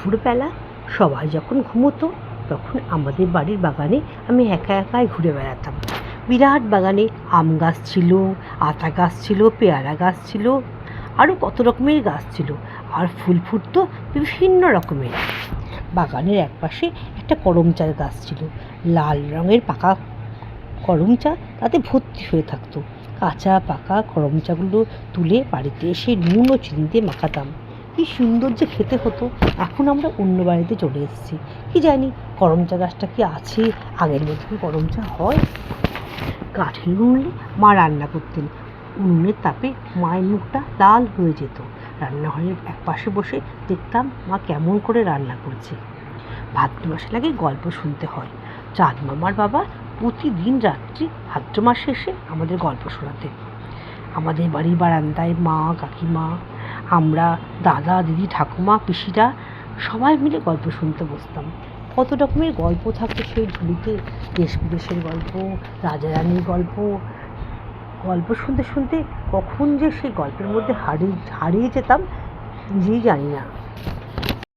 দুপুরবেলা সবাই যখন ঘুমোতো তখন আমাদের বাড়ির বাগানে আমি একা একাই ঘুরে বেড়াতাম। বিরাট বাগানে আম গাছ ছিল, আতা গাছ ছিল, পেয়ারা গাছ ছিল, আরও কত রকমের গাছ ছিল, আর ফুল ফুটতো বিভিন্ন রকমের। বাগানের একপাশে একটা করমচার গাছ ছিল, লাল রঙের পাকা করমচা তাতে ভর্তি হয়ে থাকতো। কাঁচা পাকা করমচাগুলো তুলে বাড়িতে এসে নুন ও চিনি দিয়ে মাখাতাম। কি সুন্দর যে খেতে হতো। এখন আমরা অন্য বাড়িতে চলে এসেছি, কি জানি করমচা গাছটা কি আছে, আগের মতো কি করমচা হয়। কাঠের উনুনে মা রান্না করতেন। উনুনের তাপে মায়ের মুখটা লাল হয়ে যেত। রান্নাঘরের এক পাশে বসে দেখতাম মা কেমন করে রান্না করছে। ভাদ্র মাসে লাগে গল্প শুনতে হয়। চাঁদ মামার বাবা প্রতিদিন রাত্রি ভাদ্র মাসে এসে আমাদের গল্প শোনাতেন। আমাদের বাড়ির বারান্দায় মা, কাকিমা, আমরা, দাদা, দিদি, ঠাকুমা, পিসিরা সবাই মিলে গল্প শুনতে বসতাম। কত রকমের গল্প থাকতো সেই ঝুলিতে, দেশ বিদেশের গল্প, রাজা রানীর গল্প। গল্প শুনতে শুনতে কখন যে সেই গল্পের মধ্যে হারিয়ে যেতাম নিজেই জানি না।